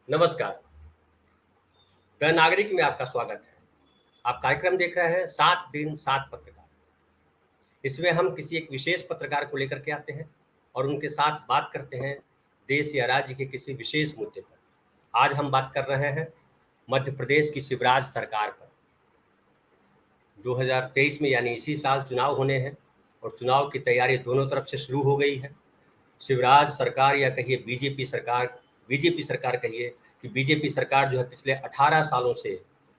नमस्कार। द नागरिक में आपका स्वागत है। आप कार्यक्रम देख रहे हैं 7 दिन 7 पत्रकार। इसमें हम किसी एक विशेष पत्रकार को लेकर के आते हैं और उनके साथ बात करते हैं देश या राज्य के किसी विशेष मुद्दे पर। आज हम बात कर रहे हैं मध्य प्रदेश की शिवराज सरकार पर। 2023 में यानी इसी साल चुनाव होने हैं और चुनाव की तैयारी दोनों तरफ से शुरू हो गई है। शिवराज सरकार या कहिए बीजेपी सरकार कहिए कि बीजेपी सरकार जो है पिछले 18 सालों से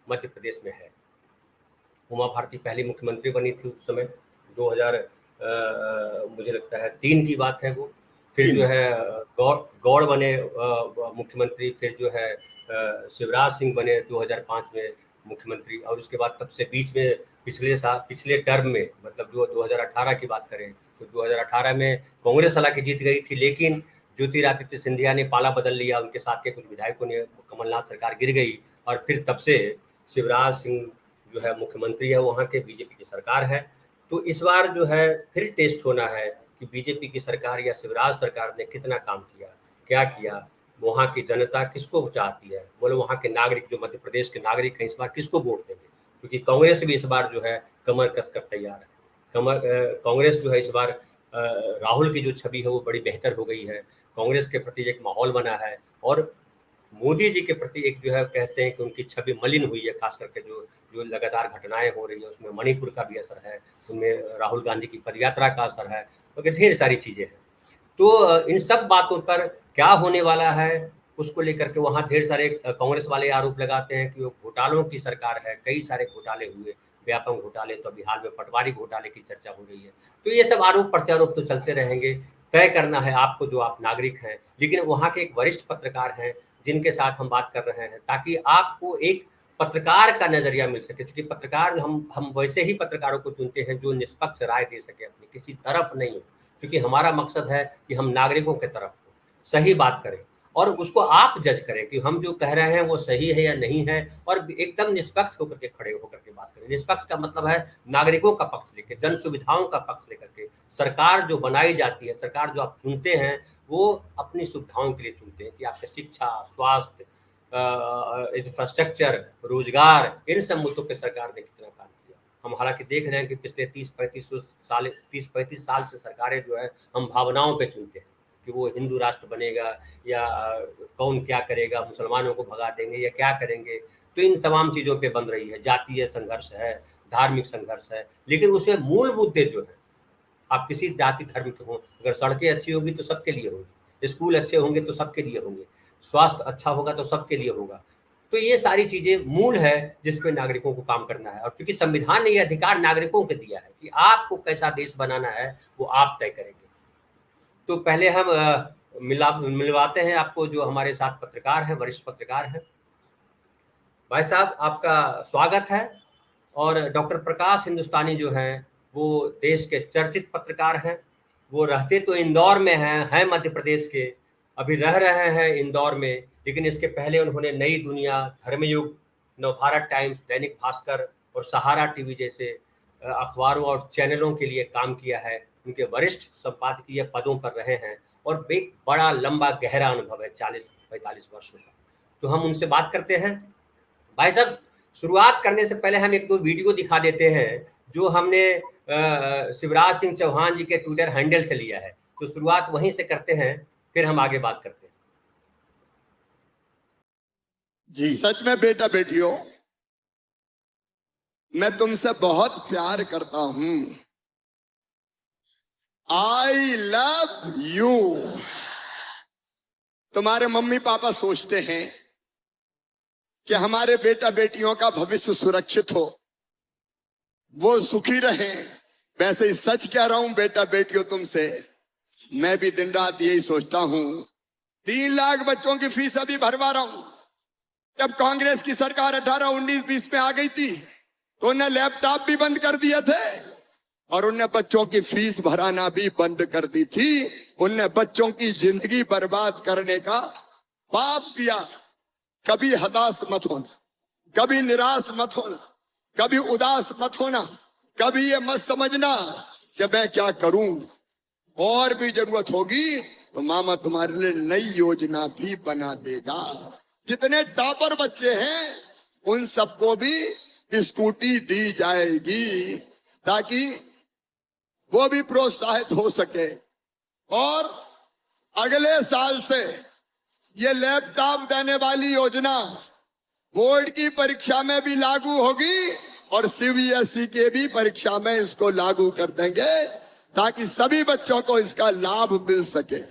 मध्य प्रदेश में है। उमा भारती पहली मुख्यमंत्री बनी थी उस समय 2000 मुझे लगता है 3 की बात है वो। फिर जो है गौड़ बने मुख्यमंत्री, फिर जो है शिवराज सिंह बने 2005 में मुख्यमंत्री, और उसके बाद तब से बीच में पिछले टर्म में मतलब जो 2018 की बात करें तो 2018 में कांग्रेस हालांकि जीत गई थी, लेकिन ज्योतिरादित्य सिंधिया ने पाला बदल लिया, उनके साथ के कुछ विधायकों ने, कमलनाथ सरकार गिर गई और फिर तब से शिवराज सिंह जो है मुख्यमंत्री है, वहाँ के बीजेपी की सरकार है। तो इस बार जो है फिर टेस्ट होना है कि बीजेपी की सरकार या शिवराज सरकार ने कितना काम किया, क्या किया, वहाँ की जनता किसको चाहती है, बोले वहाँ के नागरिक जो मध्य प्रदेश के नागरिक हैं इस बार किसको वोट देंगे, क्योंकि कांग्रेस भी इस बार जो है कमर कसकर तैयार है। कांग्रेस जो है इस बार राहुल की जो छवि है वो बड़ी बेहतर हो गई है, कांग्रेस के प्रति एक माहौल बना है और मोदी जी के प्रति एक जो है कहते हैं कि उनकी छवि मलिन हुई है, खास करके जो जो लगातार घटनाएं हो रही है उसमें मणिपुर का भी असर है, उनमें राहुल गांधी की पदयात्रा का असर है, वगैरह ढेर सारी चीजें हैं। तो इन सब बातों पर क्या होने वाला है उसको लेकर के वहाँ ढेर सारे कांग्रेस वाले आरोप लगाते हैं कि वो घोटालों की सरकार है, कई सारे घोटाले हुए, व्यापक घोटाले, तो अभी हाल में पटवारी घोटाले की चर्चा हो रही है। तो ये सब आरोप प्रत्यारोप तो चलते रहेंगे, तय करना है आपको जो आप नागरिक हैं, लेकिन वहाँ के एक वरिष्ठ पत्रकार हैं जिनके साथ हम बात कर रहे हैं ताकि आपको एक पत्रकार का नजरिया मिल सके, क्योंकि पत्रकार हम वैसे ही पत्रकारों को चुनते हैं जो निष्पक्ष राय दे सके, अपनी किसी तरफ नहीं हो, क्योंकि हमारा मकसद है कि हम नागरिकों के तरफ हो, सही बात करें और उसको आप जज करें कि हम जो कह रहे हैं वो सही है या नहीं है, और एकदम निष्पक्ष होकर के खड़े होकर के बात करें। निष्पक्ष का मतलब है नागरिकों का पक्ष लेकर, जन सुविधाओं का पक्ष लेकर के। सरकार जो बनाई जाती है, सरकार जो आप चुनते हैं वो अपनी सुविधाओं के लिए चुनते हैं कि आपके शिक्षा, स्वास्थ्य, इंफ्रास्ट्रक्चर, रोजगार, इन सब मुद्दों पे सरकार ने कितना काम किया। हम हालांकि देख रहे हैं कि पिछले 30-35 साल से सरकारें जो है हम भावनाओं पे चुनते हैं कि वो हिंदू राष्ट्र बनेगा या कौन क्या करेगा, मुसलमानों को भगा देंगे या क्या करेंगे। तो इन तमाम चीज़ों पे बन रही है, जातीय संघर्ष है, धार्मिक संघर्ष है, लेकिन उसमें मूल मुद्दे जो है, आप किसी जाति धर्म के हों, अगर सड़कें अच्छी होगी तो सबके लिए होगी, स्कूल अच्छे होंगे तो सबके लिए होंगे, स्वास्थ्य अच्छा होगा तो सबके लिए होगा। तो ये सारी चीज़ें मूल है जिस पे नागरिकों को काम करना है, और चूंकि संविधान ने ये अधिकार नागरिकों को दिया है कि आपको कैसा देश बनाना है वो आप तय करेंगे। तो पहले हम मिलवाते हैं आपको जो हमारे साथ पत्रकार हैं, वरिष्ठ पत्रकार हैं। भाई साहब आपका स्वागत है। और डॉक्टर प्रकाश हिंदुस्तानी जो हैं वो देश के चर्चित पत्रकार हैं। वो रहते तो इंदौर में हैं मध्य प्रदेश के, अभी रह रहे हैं इंदौर में, लेकिन इसके पहले उन्होंने नई दुनिया, धर्मयुग, नवभारत टाइम्स, दैनिक भास्कर और सहारा टीवी जैसे अखबारों और चैनलों के लिए काम किया है। उनके वरिष्ठ संपादकीय पदों पर रहे हैं और एक बड़ा लंबा गहरा अनुभव है 40-45 वर्षों का। तो हम उनसे बात करते हैं। भाई साहब शुरुआत करने से पहले हम एक दो वीडियो दिखा देते हैं जो हमने शिवराज सिंह चौहान जी के ट्विटर हैंडल से लिया है, तो शुरुआत वहीं से करते हैं, फिर हम आगे बात करते हैं। जी सच में बेटा बेटियों, मैं तुमसे बहुत प्यार करता हूं। I love you. तुम्हारे मम्मी पापा सोचते हैं कि हमारे बेटा बेटियों का भविष्य सुरक्षित हो, वो सुखी रहें। वैसे ही सच कह रहा हूं बेटा बेटियों तुमसे, मैं भी दिन रात यही सोचता हूं। 3 लाख बच्चों की फीस अभी भरवा रहा हूं। जब कांग्रेस की सरकार 18, 19, 20 में आ गई थी तो उन्हें लैपटॉप भी बंद कर दिए थे और उन्हें बच्चों की फीस भराना भी बंद कर दी थी। उन्हें बच्चों की जिंदगी बर्बाद करने का पाप किया। कभी हताश मत होना, कभी निराश मत होना, कभी उदास मत होना, कभी ये मत समझना कि मैं क्या करूं, और भी जरूरत होगी तो मामा तुम्हारे लिए नई योजना भी बना देगा। जितने टॉपर बच्चे हैं उन सबको भी स्कूटी दी जाएगी ताकि वो भी प्रोत्साहित हो सके। और अगले साल से ये लैपटॉप देने वाली योजना बोर्ड की परीक्षा में भी लागू होगी और सीबीएसई के भी परीक्षा में इसको लागू कर देंगे ताकि सभी बच्चों को इसका लाभ मिल सके।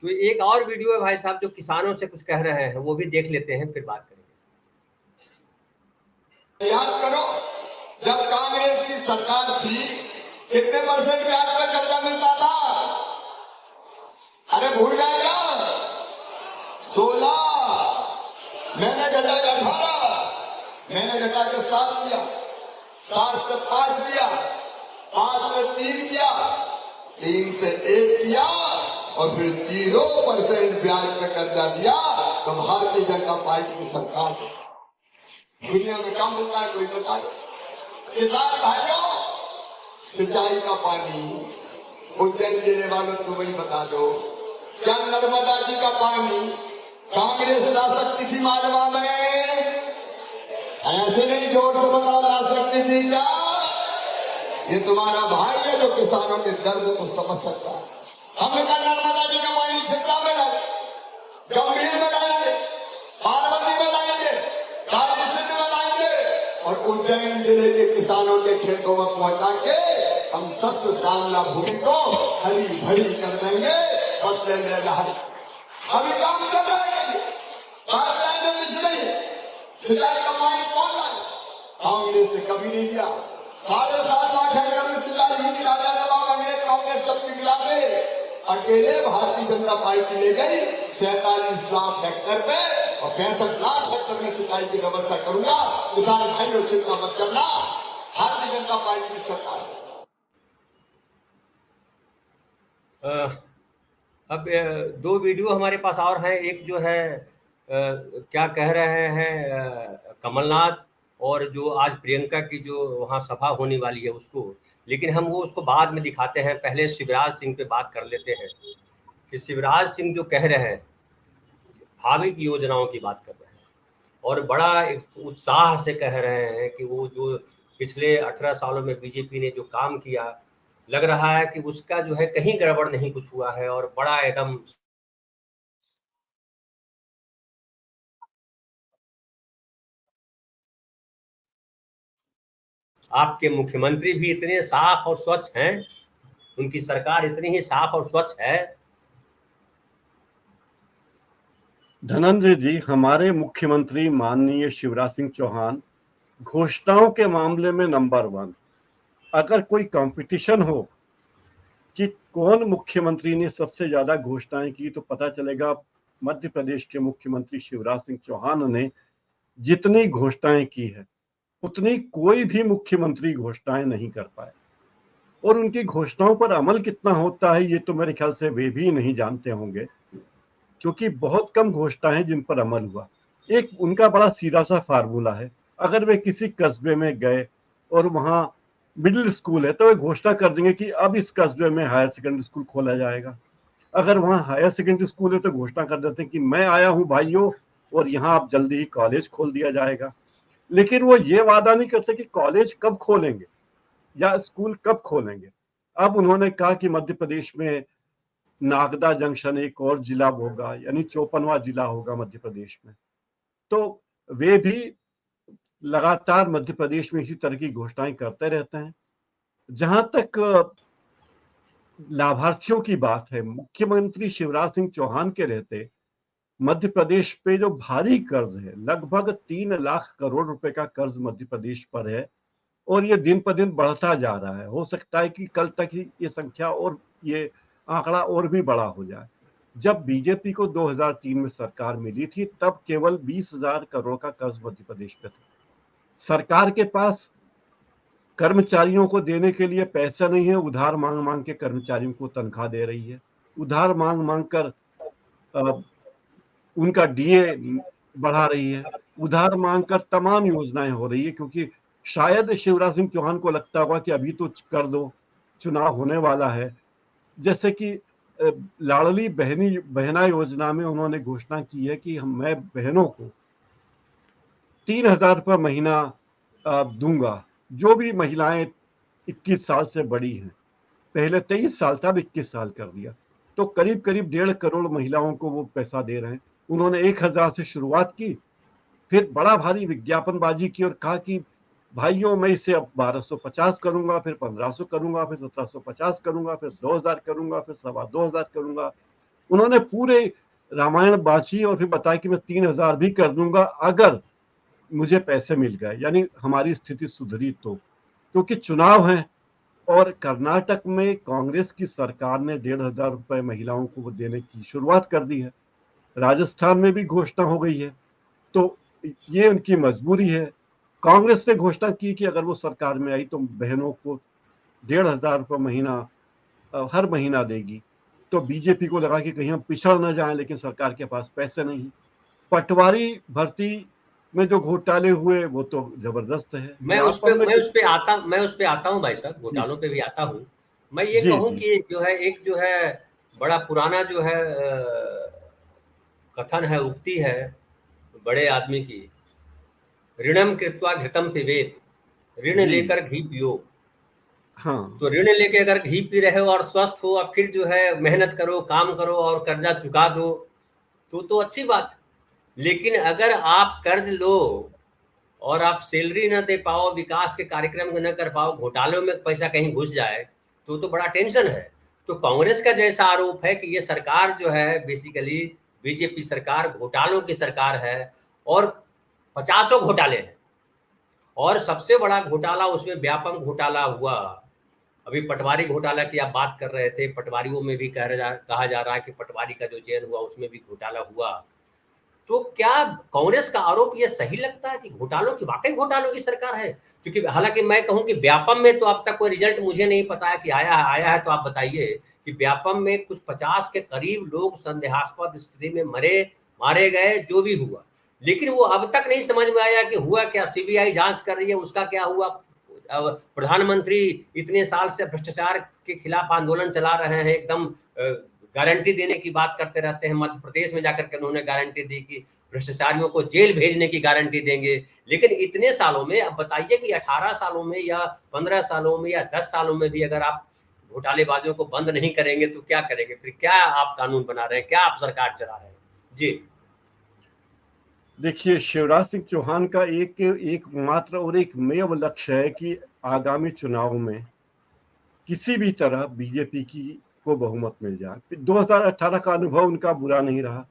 तो एक और वीडियो है भाई साहब जो किसानों से कुछ कह रहे हैं, वो भी देख लेते हैं, फिर बात करेंगे। याद करो जब कांग्रेस की सरकार थी कितने % ब्याज पर कर्जा मिलता था? अरे भूल गए क्या? 16, मैंने घटा के 18, मैंने घटा के 7 किया, 7 से 5 किया, 5 से 3 किया, 3 से 1 किया और फिर 0% ब्याज पे कर्जा दिया। तो भारतीय जनता पार्टी की सरकार दुनिया में कम होता है, कोई बता दो। किसान भाइयों, सिंचाई का पानी उज्जैन देने वालों को वही बता दो। क्या नर्मदा जी का पानी कांग्रेस ला सकती थी मालवा में? ऐसे नहीं, जोर से बताओ, ला सकती थी क्या? ये तुम्हारा भाई है जो किसानों के दर्द को समझ सकता है। हमने कहा नर्मदा जी का पानी छिपरा में लाए, गंभीर में लाएंगे, पार्वती में लाएंगे, काली सिंध में लाएंगे और उज्जैन जिले के किसानों के खेतों में पहुंचा के हम सस्ता श्यामला भूमि को हरी भरी कर देंगे। फसलें ले रहा अभी काम कर रहे हैं, पाइपलाइन में नहीं, सिंचाई का पानी कौन लाए? कांग्रेस ने कभी नहीं दिया। 7.5 लाख हेक्टेयर में सिंचाई हुई, राजा नवाब अंग्रेज कांग्रेस सबकी मिला के अकेले भारतीय जनता पार्टी ले गई 47 लाख हेक्टेयर पे और 65 लाख हेक्टेयर में सिंचाई की व्यवस्था करूंगा। किसान भाइयों चिंता मत करना, भारतीय जनता पार्टी की सरकार। अब 2 वीडियो हमारे पास और हैं। एक जो है क्या कह रहे हैं कमलनाथ, और जो आज प्रियंका की जो वहाँ सभा होने वाली है उसको, लेकिन हम वो उसको बाद में दिखाते हैं। पहले शिवराज सिंह पे बात कर लेते हैं कि शिवराज सिंह जो कह रहे हैं भावी की योजनाओं की बात कर रहे हैं और बड़ा उत्साह से कह रहे हैं कि वो जो पिछले 18 सालों में बीजेपी ने जो काम किया, लग रहा है कि उसका जो है कहीं गड़बड़ नहीं कुछ हुआ है और बड़ा एकदम आपके मुख्यमंत्री भी इतने साफ और स्वच्छ हैं, उनकी सरकार इतनी ही साफ और स्वच्छ है। धनंजय जी, हमारे मुख्यमंत्री माननीय शिवराज सिंह चौहान घोषणाओं के मामले में नंबर 1। अगर कोई कंपटीशन हो कि कौन मुख्यमंत्री ने सबसे ज्यादा घोषणाएं की तो पता चलेगा मध्य प्रदेश के मुख्यमंत्री शिवराज सिंह चौहान ने जितनी घोषणाएं की है उतनी कोई भी मुख्यमंत्री घोषणाएं नहीं कर पाए। और उनकी घोषणाओं पर अमल कितना होता है ये तो मेरे ख्याल से वे भी नहीं जानते होंगे, क्योंकि बहुत कम घोषणाएं जिन पर अमल हुआ। एक उनका बड़ा सीधा सा फार्मूला है, अगर वे किसी कस्बे में गए और वहां मिडिल स्कूल है तो वे घोषणा कर देंगे कि अब इस कस्बे में हायर सेकेंडरी स्कूल खोला जाएगा। अगर वहां हायर सेकेंडरी स्कूल है तो घोषणा कर देते हैं कि मैं आया हूं भाइयों और यहाँ अब जल्दी ही कॉलेज खोल दिया जाएगा। लेकिन वो ये वादा नहीं करते कि कॉलेज कब खोलेंगे या स्कूल कब खोलेंगे। अब उन्होंने कहा कि मध्य प्रदेश में नागदा जंक्शन एक और जिला होगा, यानी 54वां जिला होगा मध्य प्रदेश में। तो वे भी लगातार मध्य प्रदेश में इसी तरह की घोषणाएं करते रहते हैं। जहां तक लाभार्थियों की बात है, मुख्यमंत्री शिवराज सिंह चौहान के रहते मध्य प्रदेश पे जो भारी कर्ज है, लगभग 3 लाख करोड़ रुपए का कर्ज मध्य प्रदेश पर है और ये दिन पर दिन बढ़ता जा रहा है। हो सकता है कि कल तक ही ये संख्या और ये आंकड़ा और भी बड़ा हो जाए। जब बीजेपी को 2003 में सरकार मिली थी तब केवल 20,000 करोड़ का कर्ज मध्य प्रदेश पे था। सरकार के पास कर्मचारियों को देने के लिए पैसा नहीं है, उधार मांग मांग के कर्मचारियों को तनख्वाह दे रही है, उधार मांग मांग कर उनका डीए बढ़ा रही है, उधार मांग कर तमाम योजनाएं हो रही है, क्योंकि शायद शिवराज सिंह चौहान को लगता होगा कि अभी तो कर दो, चुनाव होने वाला है। जैसे कि लाडली बहना योजना में उन्होंने घोषणा की है कि मैं बहनों को 3,000 रुपये महीना दूंगा, जो भी महिलाएं 21 साल से बड़ी हैं। पहले 23 साल था, अब 21 साल कर दिया, तो करीब करीब 1.5 करोड़ महिलाओं को वो पैसा दे रहे हैं। उन्होंने 1,000 से शुरुआत की, फिर बड़ा भारी विज्ञापनबाजी की और कहा कि भाइयों मैं इसे अब 1,250 करूंगा, फिर 1,500 करूंगा, फिर 1,750 करूंगा, फिर 2,000 करूंगा, फिर 2,250 करूंगा। उन्होंने पूरे रामायण बांची और फिर बताया कि मैं 3,000 भी कर दूंगा अगर मुझे पैसे मिल गए, यानी हमारी स्थिति सुधरी तो। क्योंकि चुनाव है और कर्नाटक में कांग्रेस की सरकार ने 1,500 रुपए महिलाओं को देने की शुरुआत कर दी है। राजस्थान में भी घोषणा हो गई है, तो ये उनकी मजबूरी है। कांग्रेस ने घोषणा की कि अगर वो सरकार में आई तो बहनों को 1,500 रुपये महीना हर महीना देगी। तो बीजेपी को लगा कि कहीं हम पिछड़ न जाएं, लेकिन सरकार के पास पैसे नहीं। पटवारी भर्ती में जो घोटाले हुए वो तो जबरदस्त है। मैं उस पे आता हूँ भाई साहब, जी घोटालों पे भी आता हूँ। मैं ये जी कहूँ जी कि जो है एक जो है बड़ा पुराना जो है कथन है, उक्ति है बड़े आदमी की, ऋणम कृत्वा घृतम पिबेत, ऋण जी लेकर घी पियो। हाँ तो ऋण लेके अगर घी पी रहे हो और स्वस्थ हो, अब फिर जो है मेहनत करो, काम करो और कर्जा चुका दो, तो अच्छी बात। लेकिन अगर आप कर्ज लो और आप सैलरी न दे पाओ, विकास के कार्यक्रम न कर पाओ, घोटालों में पैसा कहीं घुस जाए, तो बड़ा टेंशन है। तो कांग्रेस का जैसा आरोप है कि ये सरकार जो है बेसिकली बीजेपी सरकार घोटालों की सरकार है और 50 घोटाले हैं। और सबसे बड़ा घोटाला उसमें व्यापम घोटाला हुआ। अभी पटवारी घोटाला की आप बात कर रहे थे, पटवारियों में भी कहा जा रहा है कि पटवारी का जो चयन हुआ उसमें भी घोटाला हुआ। तो क्या कांग्रेस का आरोप ये सही लगता है कि घोटालों की, वाकई घोटालों की सरकार है? क्योंकि हालांकि मैं कहूं कि व्यापम में तो अब तक कोई रिजल्ट मुझे नहीं पता है कि आया है तो आप बताइए कि व्यापम में कुछ 50 के करीब लोग संदेहास्पद स्थिति में मारे गए, जो भी हुआ, लेकिन वो अब तक नहीं समझ में आया कि हुआ क्या। सीबीआई जांच कर रही है, उसका क्या हुआ? प्रधानमंत्री इतने साल से भ्रष्टाचार के खिलाफ आंदोलन चला रहे हैं, एकदम गारंटी देने की बात करते रहते हैं। मध्य प्रदेश में जाकर के उन्होंने गारंटी दी कि भ्रष्टाचारियों को जेल भेजने की गारंटी देंगे। लेकिन इतने सालों में अब बताइए कि 18 सालों में या 15 सालों में या 10 सालों में भी अगर आप घोटालेबाजों को बंद नहीं करेंगे तो क्या करेंगे? फिर क्या आप कानून बना रहे हैं, क्या आप सरकार चला रहे हैं? जी देखिए, शिवराज सिंह चौहान का एक मात्र और एक मेव लक्ष्य है कि आगामी चुनाव में किसी भी तरह बीजेपी को बहुमत मिल जाए। 2018 का अनुभव उनका बुरा नहीं रहा।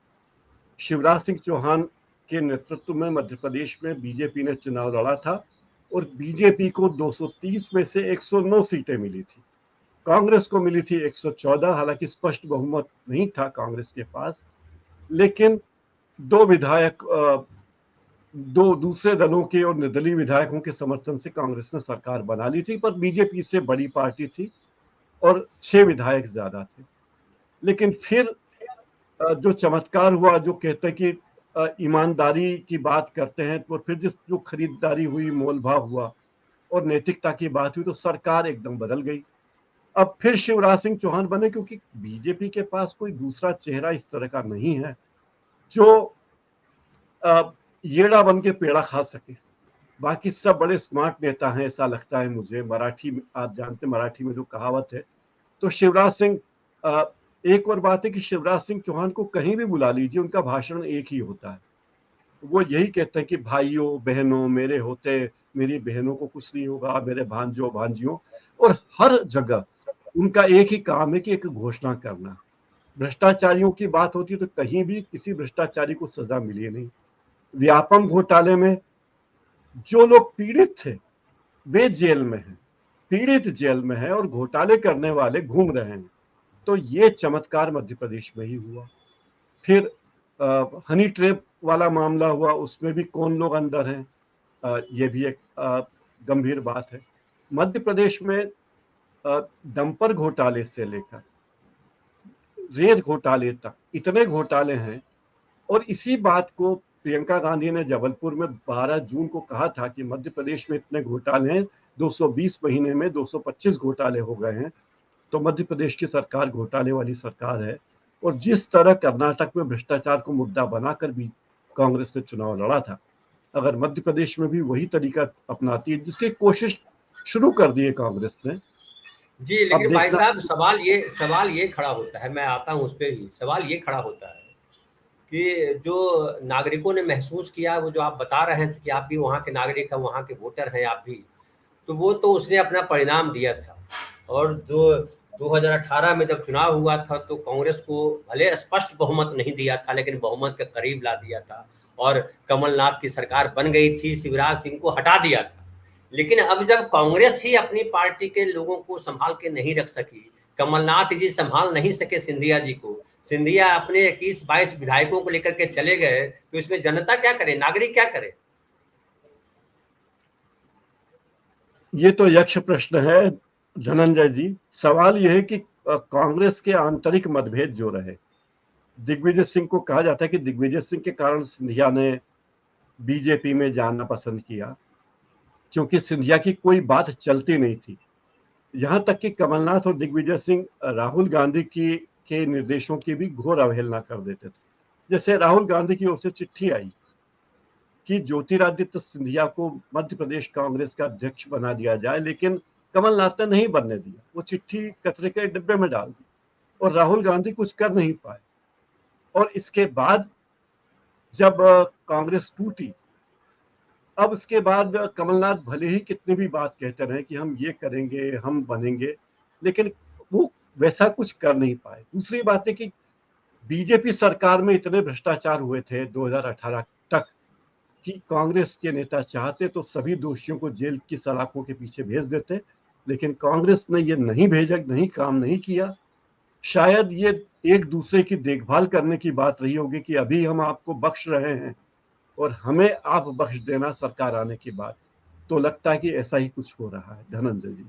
शिवराज सिंह चौहान के नेतृत्व में मध्य प्रदेश में बीजेपी ने चुनाव लड़ा था और बीजेपी को 230 में से 109 सीटें मिली थी। कांग्रेस को मिली थी 114। हालांकि स्पष्ट बहुमत नहीं था कांग्रेस के पास, लेकिन दो विधायक दो दूसरे दलों के और निर्दलीय विधायकों के समर्थन से कांग्रेस ने सरकार बना ली थी, पर बीजेपी से बड़ी पार्टी थी और 6 विधायक ज्यादा थे। लेकिन फिर जो चमत्कार हुआ, जो कहते हैं कि ईमानदारी की बात करते हैं, तो फिर जो खरीदारी हुई, मोल भाव हुआ और नैतिकता की बात हुई, तो सरकार एकदम बदल गई। अब फिर शिवराज सिंह चौहान बने, क्योंकि बीजेपी के पास कोई दूसरा चेहरा इस तरह का नहीं है जो येड़ा बन के पेड़ा खा सके। बाकी सब बड़े स्मार्ट नेता हैं, ऐसा लगता है मुझे। मराठी में, आप जानते मराठी में जो कहावत है, तो शिवराज सिंह एक और बात है कि शिवराज सिंह चौहान को कहीं भी बुला लीजिए, उनका भाषण एक ही होता है। वो यही कहते हैं कि भाइयों बहनों, मेरे होते मेरी बहनों को कुछ नहीं होगा, मेरे भांजों भांजियों। और हर जगह उनका एक ही काम है कि एक घोषणा करना। भ्रष्टाचारियों की बात होती है तो कहीं भी किसी भ्रष्टाचारी को सजा मिली नहीं। व्यापम घोटाले में जो लोग पीड़ित थे वे जेल में हैं, पीड़ित जेल में है और घोटाले करने वाले घूम रहे हैं। तो ये चमत्कार मध्य प्रदेश में ही हुआ। फिर हनी ट्रैप वाला मामला हुआ, उसमें भी कौन लोग अंदर हैं, ये भी एक गंभीर बात है। मध्य प्रदेश में डंपर घोटाले से लेकर रेत घोटाले तक इतने घोटाले हैं। और इसी बात को प्रियंका गांधी ने जबलपुर में 12 जून को कहा था कि मध्य प्रदेश में इतने घोटाले हैं, 220 महीने में 225 घोटाले हो गए हैं। तो मध्य प्रदेश की सरकार घोटाले वाली सरकार है। और जिस तरह कर्नाटक में भ्रष्टाचार को मुद्दा बनाकर भी कांग्रेस ने चुनाव लड़ा था, अगर मध्य प्रदेश में भी वही तरीका अपनाती है, जिसकी कोशिश शुरू कर दी है कांग्रेस ने। जी, अब लेकिन भाई देखना, साहब सवाल ये खड़ा होता है, मैं आता हूँ उस पे ही। सवाल ये खड़ा होता है कि जो नागरिकों ने महसूस किया, वो जो आप बता रहे हैं कि आप भी वहाँ के नागरिक हैं, वहाँ के वोटर हैं आप भी, तो वो तो उसने अपना परिणाम दिया था। और जो 2018 में जब चुनाव हुआ था तो कांग्रेस को भले स्पष्ट बहुमत नहीं दिया था, लेकिन बहुमत के करीब ला दिया था और कमलनाथ की सरकार बन गई थी, शिवराज सिंह को हटा दिया था। लेकिन अब जब कांग्रेस ही अपनी पार्टी के लोगों को संभाल के नहीं रख सकी, कमलनाथ जी संभाल नहीं सके सिंधिया जी को, सिंधिया अपने 21-22 विधायकों को लेकर के चले गए, तो इसमें जनता क्या करे, नागरिक क्या करे? ये तो यक्ष प्रश्न है धनंजय जी। सवाल यह है कि कांग्रेस के आंतरिक मतभेद जो रहे, दिग्विजय सिंह को कहा जाता है कि दिग्विजय सिंह के कारण सिंधिया ने बीजेपी में जाना पसंद किया, क्योंकि सिंधिया की कोई बात चलती नहीं थी। यहां तक कि कमलनाथ और दिग्विजय सिंह राहुल गांधी की के निर्देशों की भी घोर अवहेलना कर देते थे। जैसे राहुल गांधी की ओर से चिट्ठी आई कि ज्योतिरादित्य सिंधिया को मध्य प्रदेश कांग्रेस का अध्यक्ष बना दिया जाए, लेकिन कमलनाथ ने नहीं बनने दिया। वो चिट्ठी कचरे के डिब्बे में डाल दी और राहुल गांधी कुछ कर नहीं पाए। और इसके बाद जब कांग्रेस टूटी, अब उसके बाद कमलनाथ भले ही कितनी भी बात कहते रहे कि हम ये करेंगे, हम बनेंगे, लेकिन वो वैसा कुछ कर नहीं पाए। दूसरी बात है कि बीजेपी सरकार में इतने भ्रष्टाचार हुए थे 2018 तक कि कांग्रेस के नेता चाहते तो सभी दोषियों को जेल की सलाखों के पीछे भेज देते, लेकिन कांग्रेस ने ये नहीं भेजा, नहीं काम नहीं किया। शायद ये एक दूसरे की देखभाल करने की बात रही होगी कि अभी हम आपको बख्श रहे हैं और हमें आप बख्श देना सरकार आने की बात। तो लगता है कि ऐसा ही कुछ हो रहा है धनंजय जी।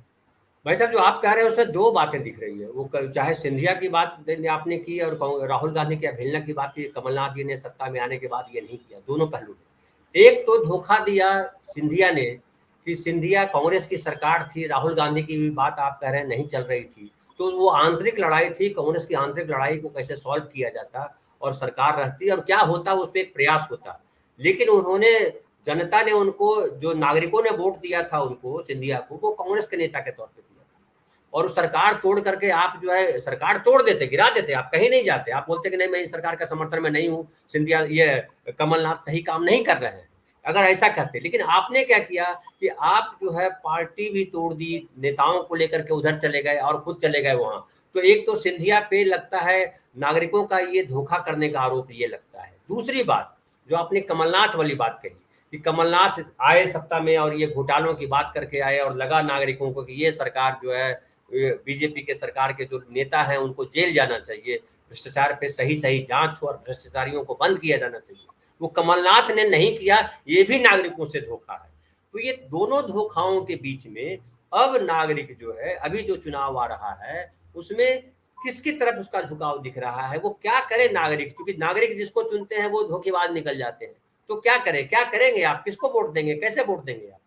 भाई साहब, जो आप कह रहे हैं उसमें दो बातें दिख रही है। वो चाहे सिंधिया की बात आपने की और राहुल गांधी की अवहेलना की बात की, कमलनाथ जी ने सत्ता में आने के बाद ये नहीं किया। दोनों पहलू, एक तो धोखा दिया सिंधिया ने कि सिंधिया कांग्रेस की सरकार थी, राहुल गांधी की भी बात आप कह रहे हैं नहीं चल रही थी, तो वो आंतरिक लड़ाई थी, कांग्रेस की आंतरिक लड़ाई को कैसे सॉल्व किया जाता और सरकार रहती और क्या होता, उस पर एक प्रयास होता। लेकिन उन्होंने, जनता ने उनको, जो नागरिकों ने वोट दिया था उनको, सिंधिया को, वो कांग्रेस के नेता के तौर पर दिया था। और सरकार तोड़ करके आप जो है सरकार तोड़ देते, गिरा देते, आप कहीं नहीं जाते, आप बोलते कि नहीं मैं इस सरकार का समर्थन में नहीं हूं, सिंधिया ये कमलनाथ सही काम नहीं कर रहे हैं, अगर ऐसा कहते। लेकिन आपने क्या किया कि आप जो है पार्टी भी तोड़ दी, नेताओं को लेकर के उधर चले गए और खुद चले गए वहां। तो एक तो सिंधिया पे लगता है नागरिकों का ये धोखा करने का आरोप ये लगता है। दूसरी बात जो आपने कमलनाथ वाली बात कही कि कमलनाथ आए सत्ता में और ये घोटालों की बात करके आए और लगा नागरिकों को कि ये सरकार जो है, बीजेपी के सरकार के जो नेता हैं उनको जेल जाना चाहिए, भ्रष्टाचार पे सही सही जांच हो और भ्रष्टाचारियों को बंद किया जाना चाहिए, वो कमलनाथ ने नहीं किया, ये भी नागरिकों से धोखा है। तो ये दोनों धोखाओं के बीच में अब नागरिक जो है, अभी जो चुनाव आ रहा है उसमें किसकी तरफ उसका झुकाव दिख रहा है, वो क्या करे नागरिक, क्योंकि नागरिक जिसको चुनते हैं वो धोखेबाज निकल जाते हैं। तो क्या करें, क्या करेंगे आप, किसको वोट देंगे, कैसे वोट देंगे आप?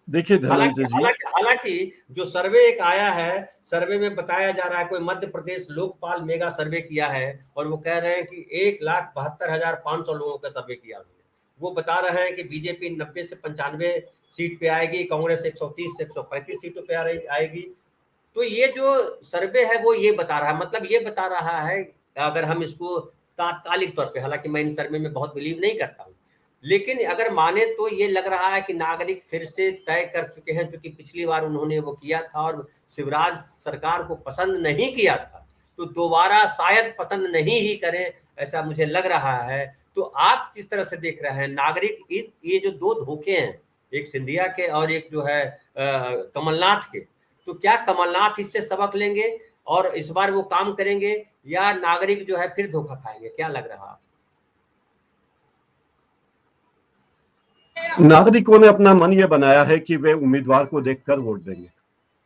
देखिए हालांकि धनंजय जी, हालांकि हालांकि जो सर्वे एक आया है, सर्वे में बताया जा रहा है, कोई मध्य प्रदेश लोकपाल मेगा सर्वे किया है और वो कह रहे हैं कि 1,72,500 लोगों का सर्वे किया उन्होंने। वो बता रहे हैं कि बीजेपी 90 से 95 सीट पे आएगी, कांग्रेस 130 से 135 सीटों पे आएगी। तो ये जो सर्वे है वो ये बता रहा है, मतलब ये बता रहा है, अगर हम इसको तात्कालिक तौर पे, हालांकि मैं इन सर्वे में बहुत बिलीव नहीं करता हूँ, लेकिन अगर माने तो ये लग रहा है कि नागरिक फिर से तय कर चुके हैं, क्योंकि पिछली बार उन्होंने वो किया था और शिवराज सरकार को पसंद नहीं किया था, तो दोबारा शायद पसंद नहीं ही करें, ऐसा मुझे लग रहा है। तो आप किस तरह से देख रहे हैं नागरिक ये जो दो धोखे हैं, एक सिंधिया के और एक जो है कमलनाथ के, तो क्या कमलनाथ इससे सबक लेंगे और इस बार वो काम करेंगे या नागरिक जो है फिर धोखा खाएंगे, क्या लग रहा है? नागरिकों ने अपना मन ये बनाया है कि वे उम्मीदवार को देखकर वोट देंगे।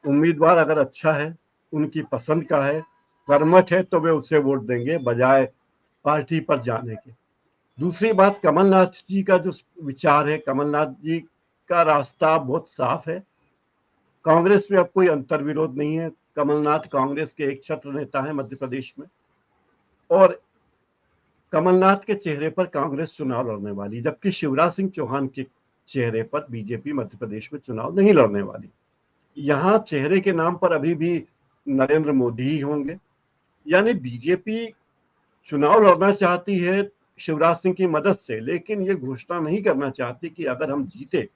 उम्मीदवार अगर अच्छा है, उनकी पसंद का है, कर्मठ है, तो वे उसे वोट देंगे बजाय पार्टी पर जाने के। दूसरी बात, कमलनाथ जी का जो विचार है, कमलनाथ जी का रास्ता बहुत साफ है। कांग्रेस में अब कोई अंतर्विरोध नहीं है, कमलनाथ कांग्रेस के एक छत्र नेता हैं मध्य प्रदेश में, और कमलनाथ के चेहरे पर कांग्रेस चुनाव लड़ने वाली, जबकि शिवराज सिंह चौहान के चेहरे पर बीजेपी मध्य प्रदेश में चुनाव नहीं लड़ने वाली। यहाँ चेहरे के नाम पर अभी भी नरेंद्र मोदी ही होंगे। यानी बीजेपी चुनाव लड़ना चाहती है शिवराज सिंह की मदद से, लेकिन ये घोषणा नहीं करना चाहती कि अगर हम जीते,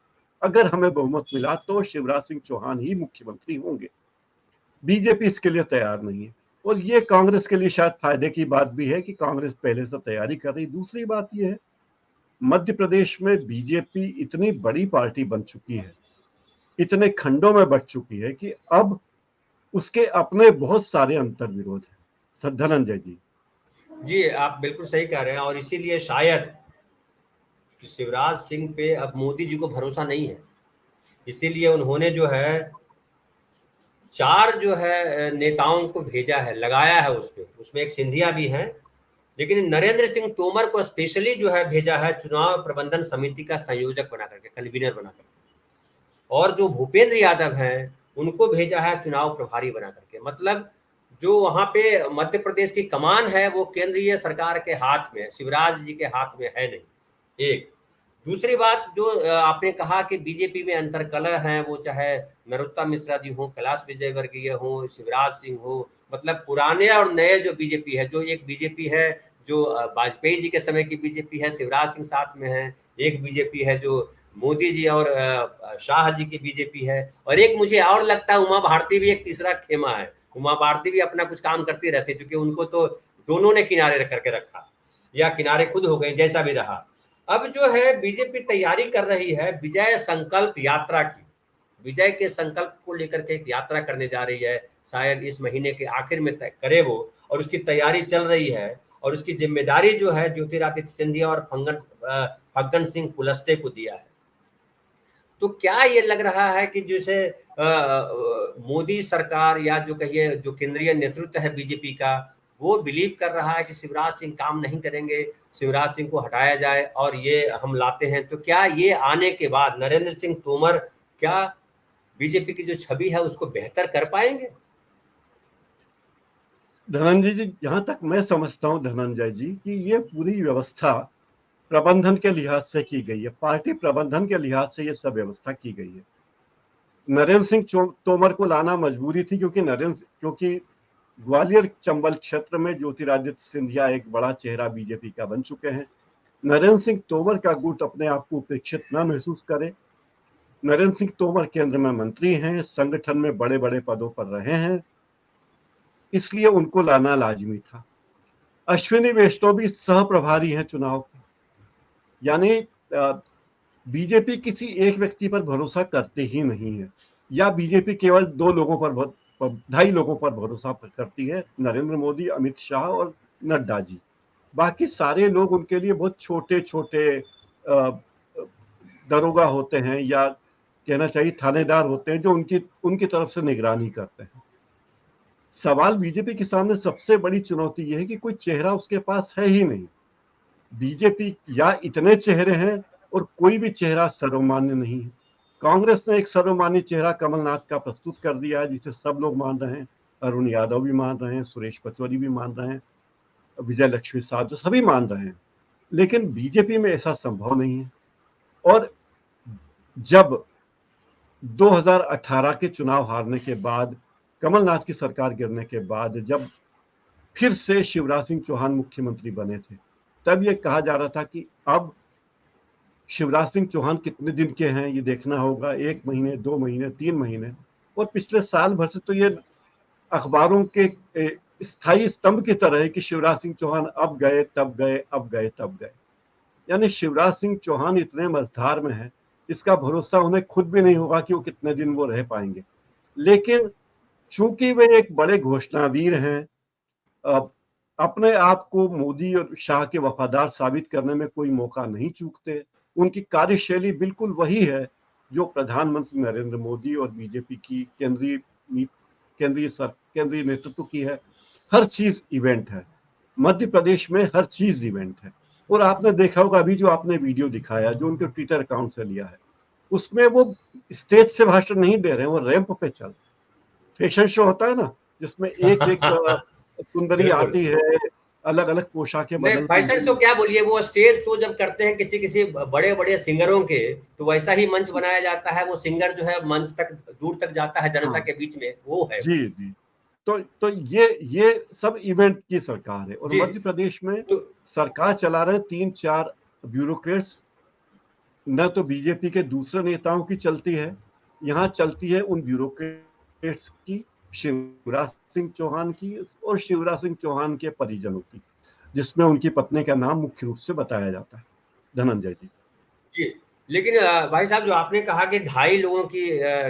अगर हमें बहुमत मिला तो शिवराज सिंह चौहान ही मुख्यमंत्री होंगे। बीजेपी इसके लिए तैयार नहीं है, और ये कांग्रेस के लिए शायद फायदे की बात भी है कि कांग्रेस पहले से तैयारी कर रही। दूसरी बात यह है, मध्य प्रदेश में बीजेपी इतनी बड़ी पार्टी बन चुकी है, इतने खंडों में बट चुकी है कि अब उसके अपने बहुत सारे अंतर्विरोध हैं। धनंजय जी। जी, आप बिल्कुल सही कह रहे हैं, और इसीलिए शायद शिवराज सिंह पे अब मोदी जी को भरोसा नहीं है, इसीलिए उन्होंने जो है 4 जो है नेताओं को भेजा है, लगाया है उस पे, उसमें एक सिंधिया भी हैं, लेकिन नरेंद्र सिंह तोमर को स्पेशली जो है भेजा है चुनाव प्रबंधन समिति का संयोजक बना करके, कन्वीनर बना करके, और जो भूपेंद्र यादव हैं उनको भेजा है चुनाव प्रभारी बना करके। मतलब जो वहां पे मध्य प्रदेश की कमान है वो केंद्रीय सरकार के हाथ में है, शिवराज जी के हाथ में है नहीं। एक दूसरी बात जो आपने कहा कि बीजेपी में अंतरकलह हैं, वो चाहे नरोत्तम मिश्रा जी हो, कैलाश विजयवर्गीय हो, शिवराज सिंह हो, मतलब पुराने और नए जो बीजेपी है, जो एक बीजेपी है जो वाजपेयी जी के समय की बीजेपी है, शिवराज सिंह साथ में है, एक बीजेपी है जो मोदी जी और शाह जी की बीजेपी है, और एक मुझे और लगता है उमा भारती भी एक तीसरा खेमा है। उमा भारती भी अपना कुछ काम करती रहती, क्योंकि उनको तो दोनों ने किनारे करके रखा, या किनारे खुद हो गए, जैसा भी रहा। अब जो है बीजेपी तैयारी कर रही है विजय संकल्प यात्रा की, विजय के संकल्प को लेकर के एक यात्रा करने जा रही है, शायद इस महीने के आखिर में करे वो, और उसकी तैयारी चल रही है, और उसकी जिम्मेदारी जो है ज्योतिरादित्य सिंधिया और फग्गन सिंह कुलस्ते को दिया है। तो क्या ये लग रहा है कि जैसे मोदी सरकार या जो कहिए जो केंद्रीय नेतृत्व है बीजेपी का, वो बिलीव कर रहा है कि शिवराज सिंह काम नहीं करेंगे, शिवराज सिंह को हटाया जाए और ये हम लाते हैं, तो क्या ये आने के बाद नरेंद्र सिंह तोमर क्या बीजेपी की जो छवि है उसको बेहतर कर पाएंगे? धनंजय जी, जहां तक मैं समझता हूं धनंजय जी, कि ये पूरी व्यवस्था प्रबंधन के लिहाज से की गई है, पार्टी प्रबंधन के लिहाज से ये सब व्यवस्था की गई है। नरेंद्र सिंह तोमर को लाना मजबूरी थी, क्योंकि ग्वालियर चंबल क्षेत्र में ज्योतिरादित्य सिंधिया एक बड़ा चेहरा बीजेपी का बन चुके हैं। नरेंद्र सिंह तोमर का गुट अपने आप को उपेक्षित न महसूस करे। नरेंद्र सिंह तोमर केंद्र में मंत्री हैं, संगठन में बड़े बड़े पदों पर रहे हैं, इसलिए उनको लाना लाजमी था। अश्विनी वैष्णव भी सह प्रभारी हैं चुनाव के, यानी बीजेपी किसी एक व्यक्ति पर भरोसा करते ही नहीं है, या बीजेपी केवल 2 लोगों पर 2.5 लोगों पर भरोसा करती है, नरेंद्र मोदी, अमित शाह और नड्डा जी। बाकी सारे लोग उनके लिए बहुत छोटे छोटे दरोगा होते हैं, या कहना चाहिए थानेदार होते हैं, जो उनकी तरफ से निगरानी करते हैं। सवाल बीजेपी के सामने सबसे बड़ी चुनौती यह है कि कोई चेहरा उसके पास है ही नहीं। बीजेपी या इतने चेहरे हैं और कोई भी चेहरा सर्वमान्य नहीं है। कांग्रेस ने एक सर्वमान्य चेहरा कमलनाथ का प्रस्तुत कर दिया है, जिसे सब लोग मान रहे हैं, अरुण यादव भी मान रहे हैं, सुरेश पचौरी भी मान रहे हैं, विजय लक्ष्मी साहब, सभी मान रहे हैं, लेकिन बीजेपी में ऐसा संभव नहीं है। और जब 2018 के चुनाव हारने के बाद, कमलनाथ की सरकार गिरने के बाद, जब फिर से शिवराज सिंह चौहान मुख्यमंत्री बने थे, तब ये कहा जा रहा था कि अब शिवराज सिंह चौहान कितने दिन के हैं ये देखना होगा, 1 महीने, 2 महीने, 3 महीने। और पिछले साल भर से तो ये अखबारों के स्थायी स्तंभ की तरह है कि शिवराज सिंह चौहान अब गए तब गए, अब गए तब गए। यानी शिवराज सिंह चौहान इतने मझधार में है, इसका भरोसा उन्हें खुद भी नहीं होगा कि वो कितने दिन वो रह पाएंगे। लेकिन चूंकि वे एक बड़े घोषणावीर हैं, अपने आप को मोदी और शाह के वफादार साबित करने में कोई मौका नहीं चूकते। उनकी कार्यशैली बिल्कुल वही है जो प्रधानमंत्री नरेंद्र मोदी और बीजेपी की केंद्रीय नेतृत्व की है। हर चीज इवेंट है, मध्य प्रदेश में हर चीज इवेंट है। और आपने देखा होगा अभी जो आपने वीडियो दिखाया, जो उनके ट्विटर अकाउंट से लिया है, उसमें वो स्टेज से भाषण नहीं दे रहे हैं, वो रैंप पे चल, फैशन शो होता है ना, जिसमें एक एक सुंदरी बिल्कुल। आती है, अलग अलग पोशाकें नहीं, बदलती फैशन हैं। शो क्या बोलिए, वो स्टेज शो जब करते हैं किसी किसी बड़े बड़े सिंगरों के, तो वैसा ही मंच बनाया जाता है। वो सिंगर जो है मंच तक दूर तक जाता है जनता हाँ के बीच में, वो है। जी जी। तो ये सब इवेंट की सरकार है। और जी। मध्य प्रदेश में तो सरकार चला रहे 3-4 ब्यूरोक्रेट्स। न तो बीजेपी के दूसरे नेताओं की चलती है, यहाँ चलती है उन ब्यूरोक्रेट्स की, शिवराज सिंह चौहान की और शिवराज सिंह चौहान के परिजनों की, जिसमें उनकी पत्नी का नाम मुख्य रूप से बताया जाता है, धनंजय जी। जी, लेकिन भाई साहब, जो आपने कहा कि 2.5 लोगों की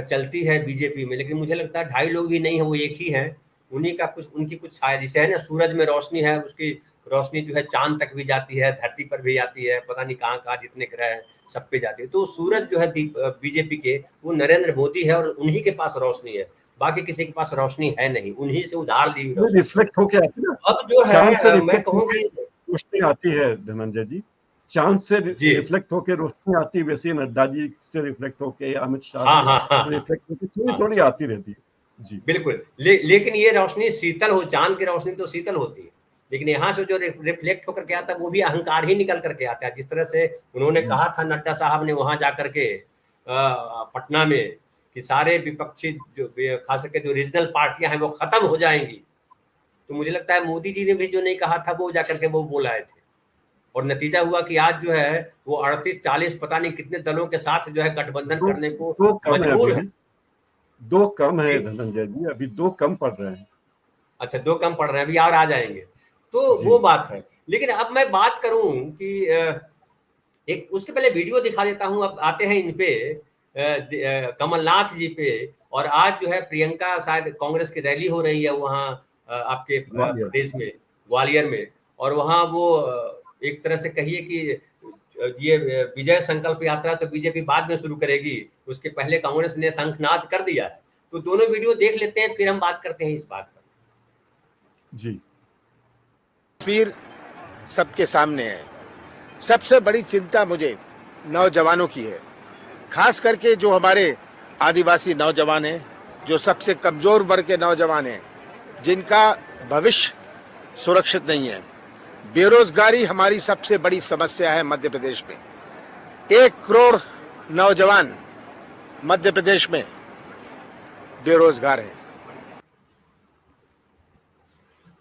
चलती है बीजेपी में, लेकिन मुझे लगता है 2.5 लोग भी नहीं है, वो एक ही है। उन्हीं का कुछ, उनकी कुछ साजिश है ना। सूरज में रोशनी है, उसकी रोशनी जो है चांद तक भी जाती है, धरती पर भी आती है, पता नहीं कहाँ कहाँ जितने ग्रह हैं सब पे जाती है। तो सूरज जो है बीजेपी के, वो नरेंद्र मोदी है और उन्हीं के पास रोशनी है। बाकी किसी के पास रोशनी है नहीं, उन्हीं से उधार ली हुई रोशनी है। रिफ्लेक्ट होके आती है ना, अब जो चांद से है मैं रिफ्लेक्ट कहूँ होके कि रोशनी आती है धनंजय जी। चांद से जी, रिफ्लेक्ट होके रोशनी आती है, वैसे ही नड्डा जी से रिफ्लेक्ट होके, अमित शाह हाँ से हाँ हाँ हाँ रिफ्लेक्ट होके थोड़ी हाँ, थोड़ी आती रहती है जी। बिल्कुल। लेकिन ये रोशनी शीतल हो, चांद की रोशनी तो शीतल होती है, लेकिन यहाँ से जो रिफ्लेक्ट होकर के आता है वो भी अहंकार ही निकल करके आता है। जिस तरह से उन्होंने जी कहा था नड्डा साहब ने वहां जाकर के पटना में, कि सारे विपक्षी जो खास करके जो रीजनल पार्टियां हैं वो खत्म हो जाएंगी। तो मुझे लगता है मोदी जी ने भी जो नहीं कहा था वो जाकर के वो बोल आए थे। और नतीजा हुआ कि आज जो है वो 38-40 पता नहीं कितने दलों के साथ जो है गठबंधन दो करने को दो कम है मजबूर अभी है। भी, 2 कम है जी। धनंजय जी, अभी 2 कम पड़ रहे हैं। अच्छा, 2 कम पड़ रहे हैं, अभी और आ जाएंगे। तो जी वो बात है। लेकिन अब मैं बात करूं कि एक उसके पहले वीडियो दिखा देता हूं। अब आते हैं इन पे, कमलनाथ जी पे। और आज जो है प्रियंका, शायद कांग्रेस की रैली हो रही है वहाँ आपके ग्वालियर। प्रदेश में, ग्वालियर में। और वहाँ वो एक तरह से कहिए कि ये विजय संकल्प यात्रा तो बीजेपी बाद में शुरू करेगी, उसके पहले कांग्रेस ने शंखनाद कर दिया है। तो दोनों वीडियो देख लेते हैं, फिर हम बात करते हैं इस बात पर। जी तस्वीर सबके सामने है। सबसे बड़ी चिंता मुझे नौजवानों की है, खास करके जो हमारे आदिवासी नौजवान हैं, जो सबसे कमजोर वर्ग के नौजवान हैं, जिनका भविष्य सुरक्षित नहीं है। बेरोजगारी हमारी सबसे बड़ी समस्या है मध्य प्रदेश में। 1 करोड़ नौजवान मध्य प्रदेश में बेरोजगार हैं।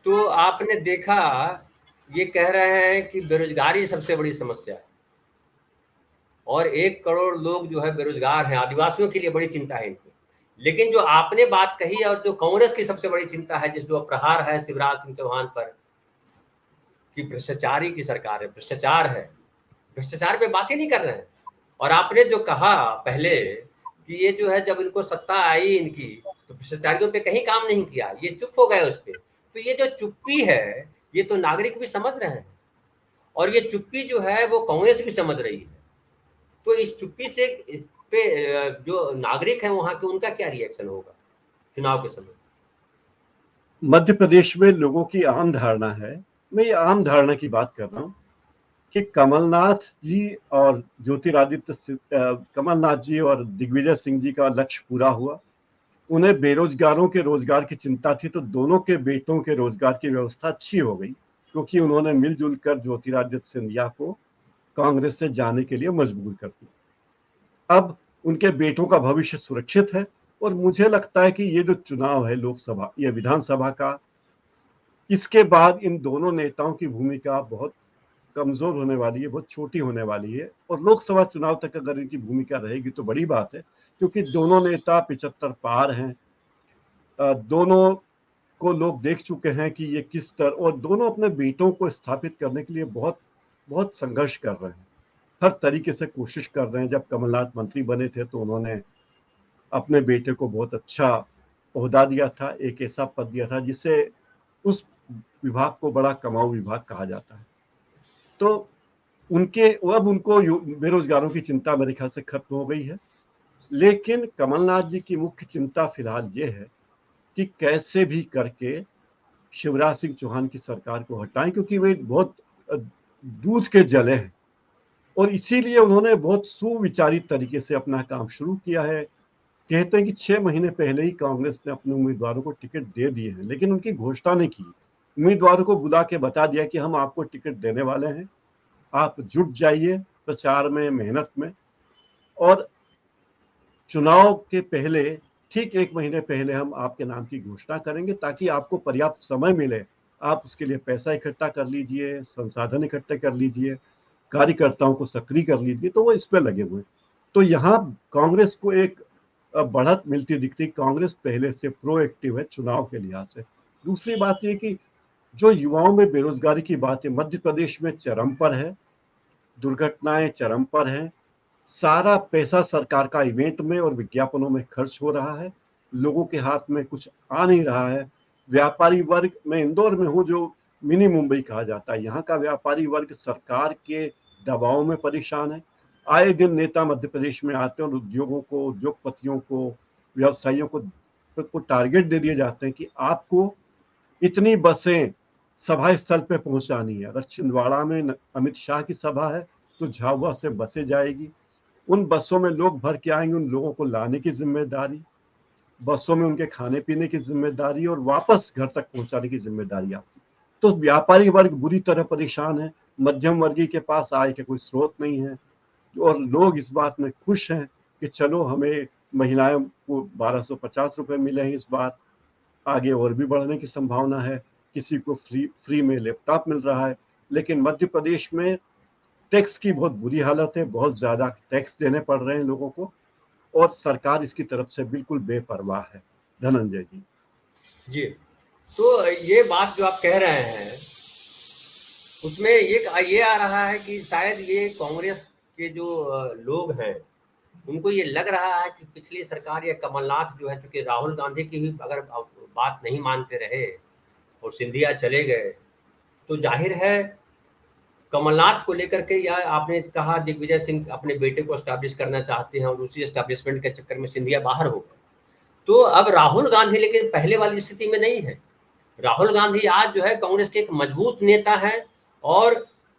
तो आपने देखा, ये कह रहे हैं कि बेरोजगारी सबसे बड़ी समस्या है और 1 करोड़ लोग जो है बेरोजगार हैं। आदिवासियों के लिए बड़ी चिंता है इनको। लेकिन जो आपने बात कही और जो कांग्रेस की सबसे बड़ी चिंता है, जिस जो प्रहार है शिवराज सिंह चौहान पर, कि भ्रष्टाचारी की सरकार है, भ्रष्टाचार है, भ्रष्टाचार पे बात ही नहीं कर रहे हैं। और आपने जो कहा पहले कि ये जो है जब इनको सत्ता आई इनकी, तो भ्रष्टाचारियों पे कहीं काम नहीं किया, ये चुप हो गए उस पे। तो ये जो चुप्पी है, ये तो नागरिक भी समझ रहे हैं, और ये चुप्पी जो है वो कांग्रेस भी समझ रही है। तो इस चुप्पी से इस पे जो नागरिक है वहां के, उनका क्या रिएक्शन होगा चुनाव के समय? मध्य प्रदेश में लोगों की आम धारणा है, मैं ये आम धारणा की बात कर रहा हूँ, कि कमलनाथ जी और कमलनाथ जी और दिग्विजय सिंह जी का लक्ष्य पूरा हुआ। उन्हें बेरोजगारों के रोजगार की चिंता थी, तो दोनों के बेटों के रोजगार की व्यवस्था अच्छी हो गई, क्योंकि उन्होंने मिलजुल कर ज्योतिरादित्य सिंधिया को कांग्रेस से जाने के लिए मजबूर कर दिया। अब उनके बेटों का भविष्य सुरक्षित है। और मुझे लगता है कि ये जो चुनाव है लोकसभा या विधानसभा का, इसके बाद इन दोनों नेताओं की भूमिका बहुत कमजोर होने वाली है, बहुत छोटी होने वाली है। और लोकसभा चुनाव तक अगर इनकी भूमिका रहेगी तो बड़ी बात है, क्योंकि दोनों नेता 75 पार हैं। दोनों को लोग देख चुके हैं कि ये किस तरह, और दोनों अपने बेटों को स्थापित करने के लिए बहुत बहुत संघर्ष कर रहे हैं, हर तरीके से कोशिश कर रहे हैं। जब कमलनाथ मंत्री बने थे तो उन्होंने अपने बेटे को बहुत अच्छा ओहदा दिया था, एक ऐसा पद दिया था जिसे उस विभाग को बड़ा कमाऊ विभाग कहा जाता है। तो अब उनको बेरोजगारों की चिंता मेरे ख्याल से खत्म हो गई है। लेकिन कमलनाथ जी की मुख्य चिंता फिलहाल ये है कि कैसे भी करके शिवराज सिंह चौहान की सरकार को हटाएं, क्योंकि वे बहुत दूध के जले हैं। और इसीलिए उन्होंने बहुत सुविचारित तरीके से अपना काम शुरू किया है। कहते हैं कि 6 महीने पहले ही कांग्रेस ने अपने उम्मीदवारों को टिकट दे दिए हैं, लेकिन उनकी घोषणा नहीं की। उम्मीदवारों को बुला के बता दिया कि हम आपको टिकट देने वाले हैं, आप जुट जाइए प्रचार में, मेहनत में, और चुनाव के पहले, ठीक 1 महीने पहले हम आपके नाम की घोषणा करेंगे ताकि आपको पर्याप्त समय मिले, आप उसके लिए पैसा इकट्ठा कर लीजिए, संसाधन इकट्ठे कर लीजिए, कार्यकर्ताओं को सक्रिय कर लीजिए। तो वो इस पे लगे हुए। तो यहाँ कांग्रेस को एक बढ़त मिलती दिखती। कांग्रेस पहले से प्रोएक्टिव है चुनाव के लिहाज से। दूसरी बात ये कि जो युवाओं में बेरोजगारी की बात है, मध्य प्रदेश में चरम पर है, दुर्घटनाएं चरम पर हैं, सारा पैसा सरकार का इवेंट में और विज्ञापनों में खर्च हो रहा है, लोगों के हाथ में कुछ आ नहीं रहा है। व्यापारी वर्ग, मैं इंदौर में हूँ जो मिनी मुंबई कहा जाता है, यहाँ का व्यापारी वर्ग सरकार के दबाव में परेशान है। आए दिन नेता मध्य प्रदेश में आते हैं और उद्योगों को, उद्योगपतियों को, व्यवसायियों को टारगेट दे दिए जाते हैं कि आपको इतनी बसें सभा स्थल पे पहुंचानी है। अगर छिंदवाड़ा में अमित शाह की सभा है तो झाबुआ से बसें जाएगी, उन बसों में लोग भर के आएंगे, उन लोगों को लाने की जिम्मेदारी, बसों में उनके खाने पीने की जिम्मेदारी और वापस घर तक पहुंचाने की जिम्मेदारी आपकी। तो व्यापारी वर्ग बुरी तरह परेशान है, मध्यम वर्गीय के पास आय के कोई स्रोत नहीं है, और लोग इस बात में खुश हैं कि चलो हमें महिलाओं को 1250 रुपए मिले हैं इस बार, आगे और भी बढ़ने की संभावना है, किसी को फ्री में लैपटॉप मिल रहा है। लेकिन मध्य प्रदेश में टैक्स की बहुत बुरी हालत है, बहुत ज्यादा टैक्स देने पड़ रहे हैं लोगों को, और सरकार इसकी तरफ से बिल्कुल बेपरवाह है। धनंजय जी। जी, तो ये बात जो आप कह रहे हैं उसमें ये आ रहा है कि शायद ये कांग्रेस के जो लोग हैं उनको ये लग रहा है कि पिछली सरकार या कमलनाथ जो है, चूंकि राहुल गांधी की भी अगर बात नहीं मानते रहे और सिंधिया चले गए, तो जाहिर है कमलनाथ को लेकर के, या आपने कहा दिग्विजय सिंह अपने बेटे को एस्टैब्लिश करना चाहते हैं और उसी एस्टैब्लिशमेंट के चक्कर में सिंधिया बाहर हो गए, तो अब राहुल गांधी लेकिन पहले वाली स्थिति में नहीं है। राहुल गांधी आज जो है कांग्रेस के एक मजबूत नेता है, और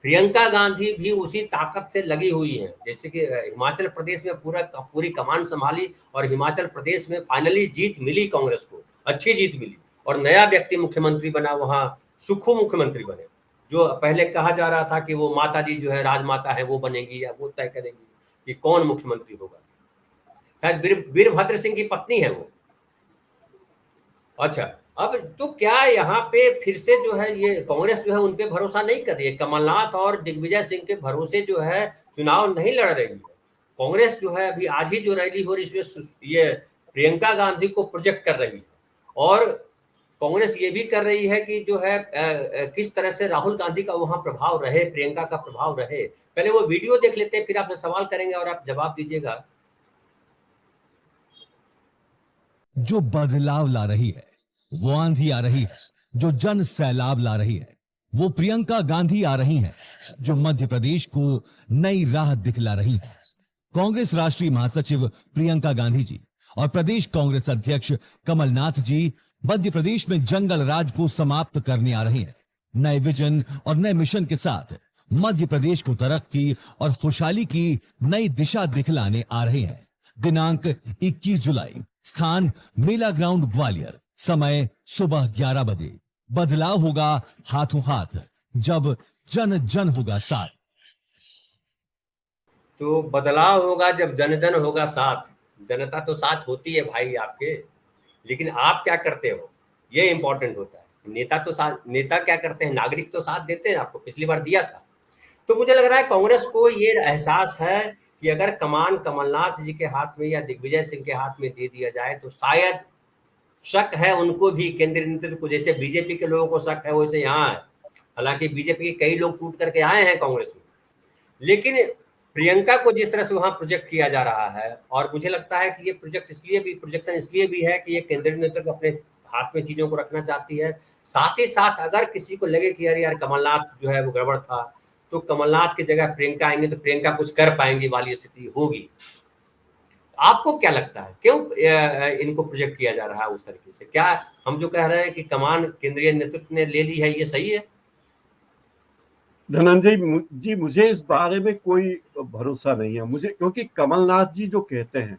प्रियंका गांधी भी उसी ताकत से लगी हुई है। जैसे कि हिमाचल प्रदेश में पूरी कमान संभाली और हिमाचल प्रदेश में फाइनली जीत मिली कांग्रेस को, अच्छी जीत मिली, और नया व्यक्ति मुख्यमंत्री बना, वहां सुक्खू मुख्यमंत्री बने। जो पहले कहा जा रहा था कि वो माता जी जो है राजमाता है वो बनेगी, या वो तय करेंगी कि कौन मुख्यमंत्री होगा, शायद वीरभद्र सिंह की पत्नी है वो। अच्छा, अब तो क्या यहाँ पे फिर से जो है ये कांग्रेस जो है उन पे भरोसा नहीं कर रही है, कमलनाथ और दिग्विजय सिंह के भरोसे जो है चुनाव नहीं लड़ रही है कांग्रेस। जो है अभी आज ही जो रैली हो रही है इसमें ये प्रियंका गांधी को प्रोजेक्ट कर रही है, और कांग्रेस ये भी कर रही है कि जो है किस तरह से राहुल गांधी का वहां प्रभाव रहे, प्रियंका का प्रभाव रहे। पहले वो वीडियो देख लेते हैं, फिर आपसे सवाल करेंगे और आप जवाब दीजिएगा। जो बदलाव ला रही है, वो आंधी आ रही है, जो जन सैलाब ला रही है, वो प्रियंका गांधी आ रही हैं, जो मध्य प्रदेश को नई राह दिखला रही हैं। कांग्रेस राष्ट्रीय महासचिव प्रियंका गांधी जी और प्रदेश कांग्रेस अध्यक्ष कमलनाथ जी मध्य प्रदेश में जंगल राज को समाप्त करने आ रहे हैं। नए विजन और नए मिशन के साथ मध्य प्रदेश को तरक्की और खुशहाली की नई दिशा दिखलाने आ रहे हैं। दिनांक 21 जुलाई, स्थान मेला ग्राउंड ग्वालियर, समय सुबह 11 बजे। बदलाव होगा हाथों हाथ, जब जन जन होगा साथ। तो बदलाव होगा जब जन जन होगा साथ। जनता तो साथ होती है भाई आपके, लेकिन आप क्या करते हो ये इंपॉर्टेंट होता है। नेता तो साथ, नेता क्या करते हैं, नागरिक तो साथ देते हैं, आपको पिछली बार दिया था। तो मुझे लग रहा है कांग्रेस को ये एहसास है कि अगर कमान कमलनाथ जी के हाथ में या दिग्विजय सिंह के हाथ में दे दिया जाए तो शायद, शक है उनको भी, केंद्रीय नेतृत्व को, जैसे बीजेपी के लोगों को शक है वैसे यहाँ है। हालांकि बीजेपी के कई लोग टूट करके आए हैं कांग्रेस में, लेकिन प्रियंका को जिस तरह से वहां प्रोजेक्ट किया जा रहा है, और मुझे लगता है कि ये प्रोजेक्शन इसलिए भी है कि ये केंद्रीय नेतृत्व अपने हाथ में चीजों को रखना चाहती है। साथ ही साथ अगर किसी को लगे कि यार कमलनाथ जो है वो गड़बड़ था, तो कमलनाथ की जगह प्रियंका आएंगे तो प्रियंका कुछ कर पाएंगी वाली स्थिति होगी। आपको क्या लगता है, क्यों इनको प्रोजेक्ट किया जा रहा है उस तरीके से? क्या हम जो कह रहे हैं कि कमान केंद्रीय नेतृत्व ने ले ली है, ये सही है? धनंजय जी, मुझे इस बारे में कोई भरोसा नहीं है मुझे, क्योंकि कमलनाथ जी जो कहते हैं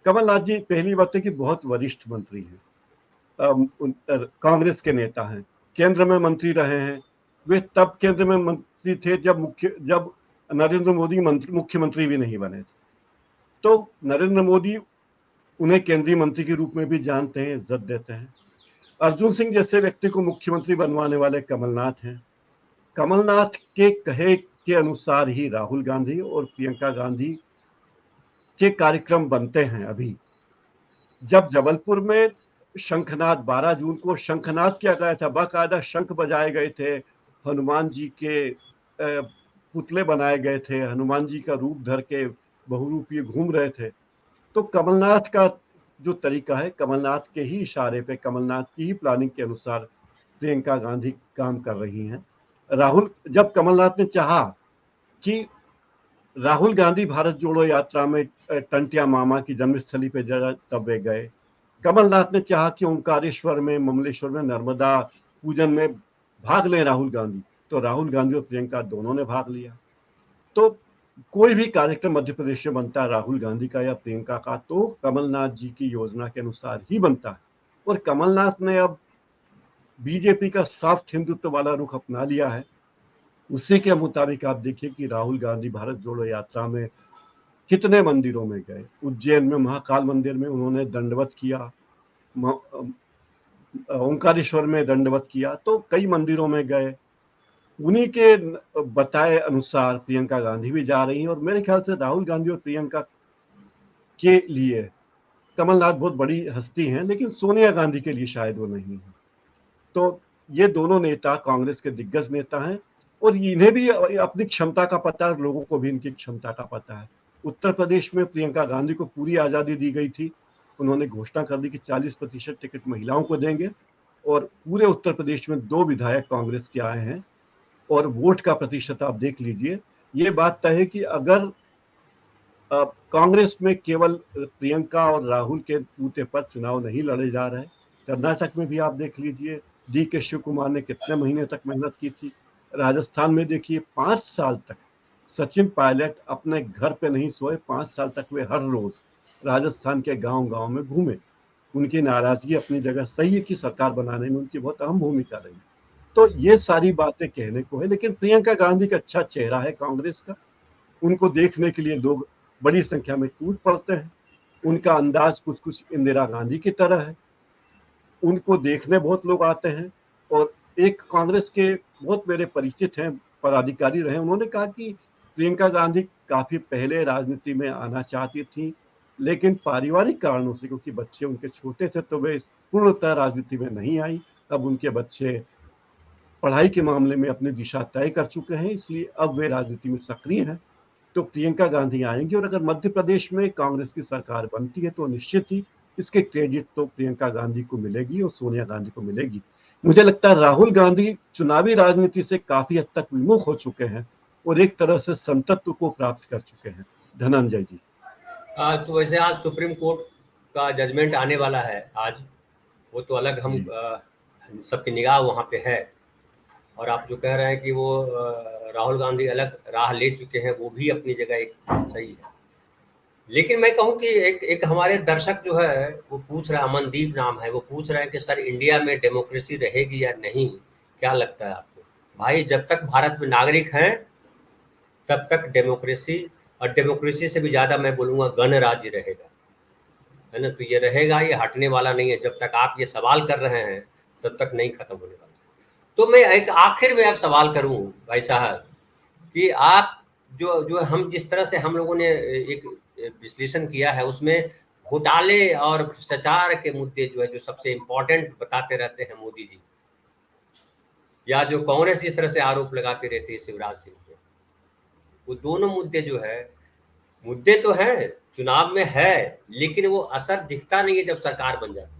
कमलनाथ जी पहली बात है कि बहुत वरिष्ठ मंत्री हैं, कांग्रेस के नेता हैं, केंद्र में मंत्री रहे हैं। वे तब केंद्र में मंत्री थे जब नरेंद्र मोदी मुख्यमंत्री भी नहीं बने थे। तो नरेंद्र मोदी उन्हें केंद्रीय मंत्री के रूप में भी जानते हैं, इज्जत देते हैं। अर्जुन सिंह जैसे व्यक्ति को मुख्यमंत्री बनवाने वाले कमलनाथ हैं। कमलनाथ के कहे के अनुसार ही राहुल गांधी और प्रियंका गांधी के कार्यक्रम बनते हैं। अभी जब जबलपुर में शंखनाद 12 जून को शंखनाद किया गया था, बाकायदा शंख बजाए गए थे, हनुमान जी के पुतले बनाए गए थे, हनुमान जी का रूप धर के बहुरूपीय घूम रहे थे। तो कमलनाथ का जो तरीका है, कमलनाथ के ही इशारे पे, कमलनाथ की ही प्लानिंग के अनुसार प्रियंका गांधी काम कर रही हैं। जब कमलनाथ ने चाहा कि राहुल गांधी भारत जोड़ो यात्रा में टंटिया मामा की जन्मस्थली पे तब वे गए। कमलनाथ ने चाहा कि ओंकारेश्वर में, ममलेश्वर में नर्मदा पूजन में भाग लें राहुल गांधी, तो राहुल गांधी और प्रियंका दोनों ने भाग लिया। तो कोई भी कार्यक्रम मध्य प्रदेश में बनता है राहुल गांधी का या प्रियंका का, तो कमलनाथ जी की योजना के अनुसार ही बनता है। और कमलनाथ ने अब बीजेपी का सॉफ्ट हिंदुत्व वाला रुख अपना लिया है। उसी के मुताबिक आप देखिए कि राहुल गांधी भारत जोड़ो यात्रा में कितने मंदिरों में गए। उज्जैन में महाकाल मंदिर में उन्होंने दंडवत किया, ओंकारेश्वर में दंडवत किया, तो कई मंदिरों में गए। उन्हीं के बताए अनुसार प्रियंका गांधी भी जा रही हैं। और मेरे ख्याल से राहुल गांधी और प्रियंका के लिए कमलनाथ बहुत बड़ी हस्ती हैं, लेकिन सोनिया गांधी के लिए शायद वो नहीं है। तो ये दोनों नेता कांग्रेस के दिग्गज नेता हैं और इन्हें भी अपनी क्षमता का पता है, लोगों को भी इनकी क्षमता का पता है। उत्तर प्रदेश में प्रियंका गांधी को पूरी आज़ादी दी गई थी। उन्होंने घोषणा कर दी कि 40% टिकट महिलाओं को देंगे और पूरे उत्तर प्रदेश में 2 विधायक कांग्रेस के आए हैं। और वोट का प्रतिशत आप देख लीजिए। ये बात तय है कि अगर कांग्रेस में केवल प्रियंका और राहुल के बूते पर चुनाव नहीं लड़े जा रहे, कर्नाटक में भी आप देख लीजिए DK शिव कुमार ने कितने महीने तक मेहनत की थी। राजस्थान में देखिए 5 साल तक सचिन पायलट अपने घर पे नहीं सोए, 5 साल तक वे हर रोज राजस्थान के गांव-गांव में घूमे। उनकी नाराजगी अपनी जगह सही है कि सरकार बनाने में उनकी बहुत अहम भूमिका रही। तो ये सारी बातें कहने को है, लेकिन प्रियंका गांधी का अच्छा चेहरा है कांग्रेस का। उनको देखने के लिए लोग बड़ी संख्या में टूट पड़ते हैं। उनका अंदाज कुछ कुछ इंदिरा गांधी की तरह है। उनको देखने बहुत लोग आते हैं। और एक कांग्रेस के बहुत मेरे परिचित हैं, पदाधिकारी रहे, उन्होंने कहा कि प्रियंका गांधी काफी पहले राजनीति में आना चाहती थी, लेकिन पारिवारिक कारणों से, क्योंकि बच्चे उनके छोटे थे, तो वे पूर्णतः राजनीति में नहीं आई। अब उनके बच्चे पढ़ाई के मामले में अपनी दिशा तय कर चुके हैं, इसलिए अब वे राजनीति में सक्रिय हैं। तो प्रियंका गांधी आएंगी और अगर मध्य प्रदेश में कांग्रेस की सरकार बनती है तो निश्चित ही इसके क्रेडिट तो प्रियंका गांधी को मिलेगी और सोनिया गांधी को मिलेगी। मुझे लगता है राहुल गांधी चुनावी राजनीति से काफी हद तक विमुख हो चुके हैं और एक तरह से संतत्व को प्राप्त कर चुके हैं। धनंजय जी। तो वैसे आज सुप्रीम कोर्ट का जजमेंट आने वाला है आज, वो तो अलग हम सबकी निगाह वहाँ पे है। और आप जो कह रहे हैं कि वो राहुल गांधी अलग राह ले चुके हैं, वो भी अपनी जगह एक सही है। लेकिन मैं कहूँ कि एक हमारे दर्शक जो है वो पूछ रहा है, अमनदीप नाम है, वो पूछ रहे हैं कि सर इंडिया में डेमोक्रेसी रहेगी या नहीं, क्या लगता है आपको? भाई जब तक भारत में नागरिक हैं तब तक डेमोक्रेसी, और डेमोक्रेसी से भी ज़्यादा मैं बोलूँगा गणराज्य रहेगा, है ना। तो ये रहेगा, ये हटने वाला नहीं है। जब तक आप ये सवाल कर रहे हैं तब तक नहीं खत्म होने वाला। तो मैं एक आखिर में आप सवाल करूं भाई साहब कि आप जो हम जिस तरह से हम लोगों ने एक विश्लेषण किया है, उसमें घोटाले और भ्रष्टाचार के मुद्दे जो है, जो सबसे इम्पोर्टेंट बताते रहते हैं मोदी जी, या जो कांग्रेस जिस तरह से आरोप लगाती रहती है शिवराज सिंह पे, वो दोनों मुद्दे जो है, मुद्दे तो हैं, चुनाव में है, लेकिन वो असर दिखता नहीं है जब सरकार बन जाती है।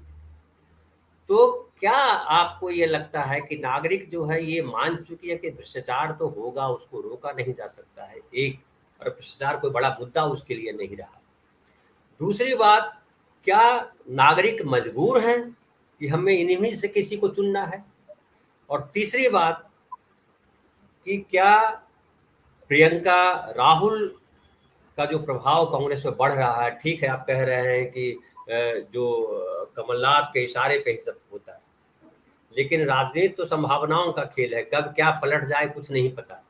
तो क्या आपको ये लगता है कि नागरिक जो है ये मान चुकी है कि भ्रष्टाचार तो होगा, उसको रोका नहीं जा सकता है, एक, और भ्रष्टाचार कोई बड़ा मुद्दा उसके लिए नहीं रहा। दूसरी बात, क्या नागरिक मजबूर हैं कि हमें इन्हीं से किसी को चुनना है? और तीसरी बात कि क्या प्रियंका राहुल का जो प्रभाव कांग्रेस में बढ़ रहा है, ठीक है आप कह रहे हैं कि जो कमलनाथ के इशारे पे ही सब होता है, लेकिन राजनीति तो संभावनाओं का खेल है, कब क्या पलट जाए कुछ नहीं पता।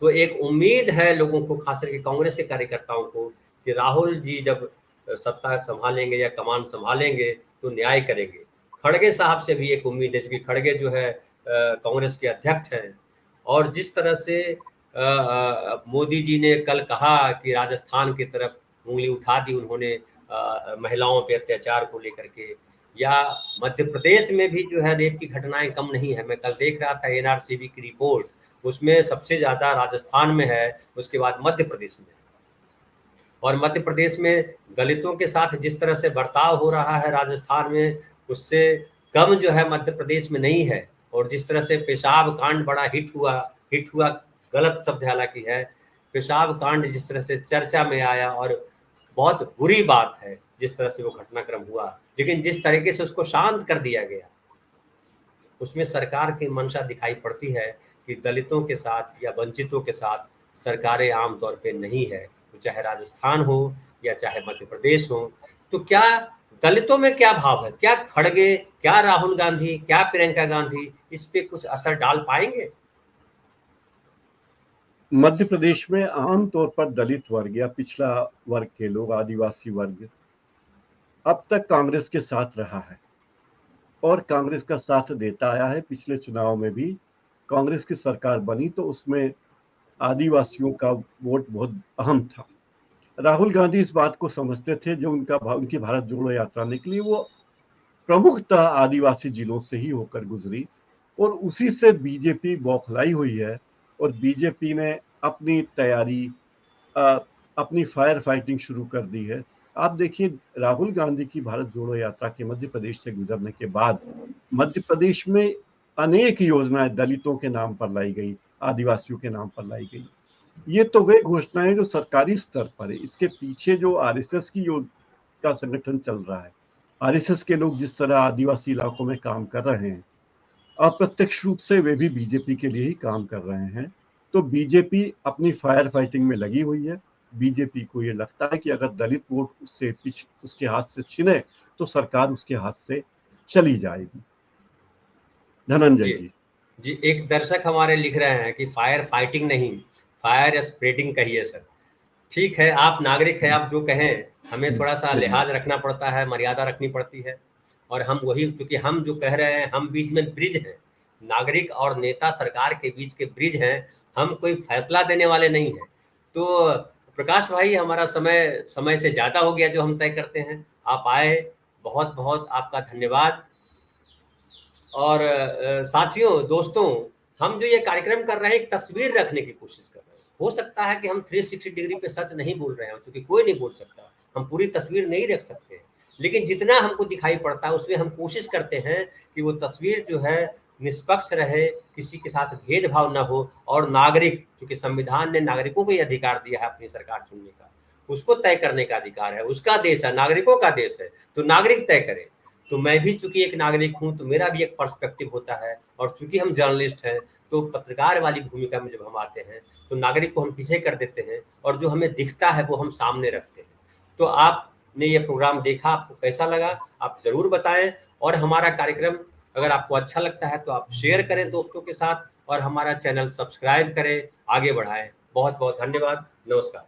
तो एक उम्मीद है लोगों को, खास करके कांग्रेस के कार्यकर्ताओं को, कि राहुल जी जब सत्ता संभालेंगे या कमान संभालेंगे तो न्याय करेंगे। खड़गे साहब से भी एक उम्मीद है, क्योंकि खड़गे जो है कांग्रेस के अध्यक्ष हैं, और जिस तरह से मोदी जी ने कल कहा कि राजस्थान की तरफ उंगली उठा दी उन्होंने महिलाओं पे अत्याचार को लेकर के, या मध्य प्रदेश में भी जो है रेप की घटनाएं कम नहीं है। मैं कल देख रहा था एनआरसीबी की रिपोर्ट, उसमें सबसे ज्यादा राजस्थान में है, उसके बाद मध्य प्रदेश में। और मध्य प्रदेश में दलितों के साथ जिस तरह से बर्ताव हो रहा है राजस्थान में, उससे कम जो है मध्य प्रदेश में नहीं है। और जिस तरह से पेशाब कांड बड़ा हिट हुआ गलत शब्द हालांकि है, पेशाब कांड जिस तरह से चर्चा में आया, और बहुत बुरी बात है जिस तरह से वो घटनाक्रम हुआ, लेकिन जिस तरीके से उसको शांत कर दिया गया, उसमें सरकार की मंशा दिखाई पड़ती है कि दलितों के साथ या वंचितों के साथ सरकारें आमतौर पे नहीं है, तो चाहे राजस्थान हो या चाहे मध्य प्रदेश हो। तो क्या दलितों में क्या भाव है, क्या खड़गे, क्या राहुल गांधी, क्या प्रियंका गांधी इस पे कुछ असर डाल पाएंगे? मध्य प्रदेश में आमतौर पर दलित वर्ग या पिछड़ा वर्ग के लोग, आदिवासी वर्ग अब तक कांग्रेस के साथ रहा है और कांग्रेस का साथ देता आया है। पिछले चुनाव में भी कांग्रेस की सरकार बनी तो उसमें आदिवासियों का वोट बहुत अहम था। राहुल गांधी इस बात को समझते थे, जो उनकी भारत जोड़ो यात्रा निकली वो प्रमुखतः आदिवासी जिलों से ही होकर गुजरी, और उसी से बीजेपी बौखलाई हुई है। और बीजेपी ने अपनी तैयारी, अपनी फायर फाइटिंग शुरू कर दी है। आप देखिए, राहुल गांधी की भारत जोड़ो यात्रा के मध्य प्रदेश से गुजरने के बाद मध्य प्रदेश में अनेक योजनाएं दलितों के नाम पर लाई गई, आदिवासियों के नाम पर लाई गई। ये तो वे घोषणाएं जो सरकारी स्तर पर है। इसके पीछे जो आरएसएस का संगठन चल रहा है, आरएसएस के लोग जिस तरह आदिवासी इलाकों में काम कर रहे हैं, अप्रत्यक्ष रूप से वे भी बीजेपी के लिए ही काम कर रहे हैं। तो बीजेपी अपनी फायर फाइटिंग में लगी हुई है। बीजेपी को ये लगता है कि अगर दलित वोट उसके हाथ से छिने तो सरकार उसके हाथ से चली जाएगी। धनंजय जी, एक दर्शक हमारे लिख रहे हैं कि फायर फाइटिंग नहीं, फायर स्प्रेडिंग कहिए सर। ठीक है, आप नागरिक हैं, आप जो कहें, हमें थोड़ा सा लिहाज रखना पड़ता है, मर्यादा रखनी पड़ती है, और हम वही, चूंकि हम जो कह रहे हैं, हम बीच में ब्रिज हैं, नागरिक और नेता सरकार के बीच के ब्रिज हैं, हम कोई फैसला देने वाले नहीं हैं। तो प्रकाश भाई, हमारा समय से ज़्यादा हो गया जो हम तय करते हैं। आप आए, बहुत बहुत आपका धन्यवाद। और साथियों, दोस्तों, हम जो ये कार्यक्रम कर रहे हैं, एक तस्वीर रखने की कोशिश कर रहे हैं। हो सकता है कि हम 360 डिग्री पे सच नहीं बोल रहे हैं, क्योंकि कोई नहीं बोल सकता, हम पूरी तस्वीर नहीं रख सकते, लेकिन जितना हमको दिखाई पड़ता है उसमें हम कोशिश करते हैं कि वो तस्वीर जो है निष्पक्ष रहे, किसी के साथ भेदभाव न हो, और नागरिक, क्योंकि संविधान ने नागरिकों को ये अधिकार दिया है अपनी सरकार चुनने का, उसको तय करने का अधिकार है, उसका देश है, नागरिकों का देश है, तो नागरिक तय करे। तो मैं भी चूंकि एक नागरिक हूं, तो मेरा भी एक पर्सपेक्टिव होता है, और चूंकि हम जर्नलिस्ट हैं, तो पत्रकार वाली भूमिका में जब हम आते हैं तो नागरिक को हम पीछे कर देते हैं, और जो हमें दिखता है वो हम सामने रखते हैं। तो आपने ये प्रोग्राम देखा, आपको कैसा लगा आप जरूर बताएं, और हमारा कार्यक्रम अगर आपको अच्छा लगता है तो आप शेयर करें दोस्तों के साथ, और हमारा चैनल सब्सक्राइब करें, आगे बढ़ाएं। बहुत बहुत धन्यवाद, नमस्कार।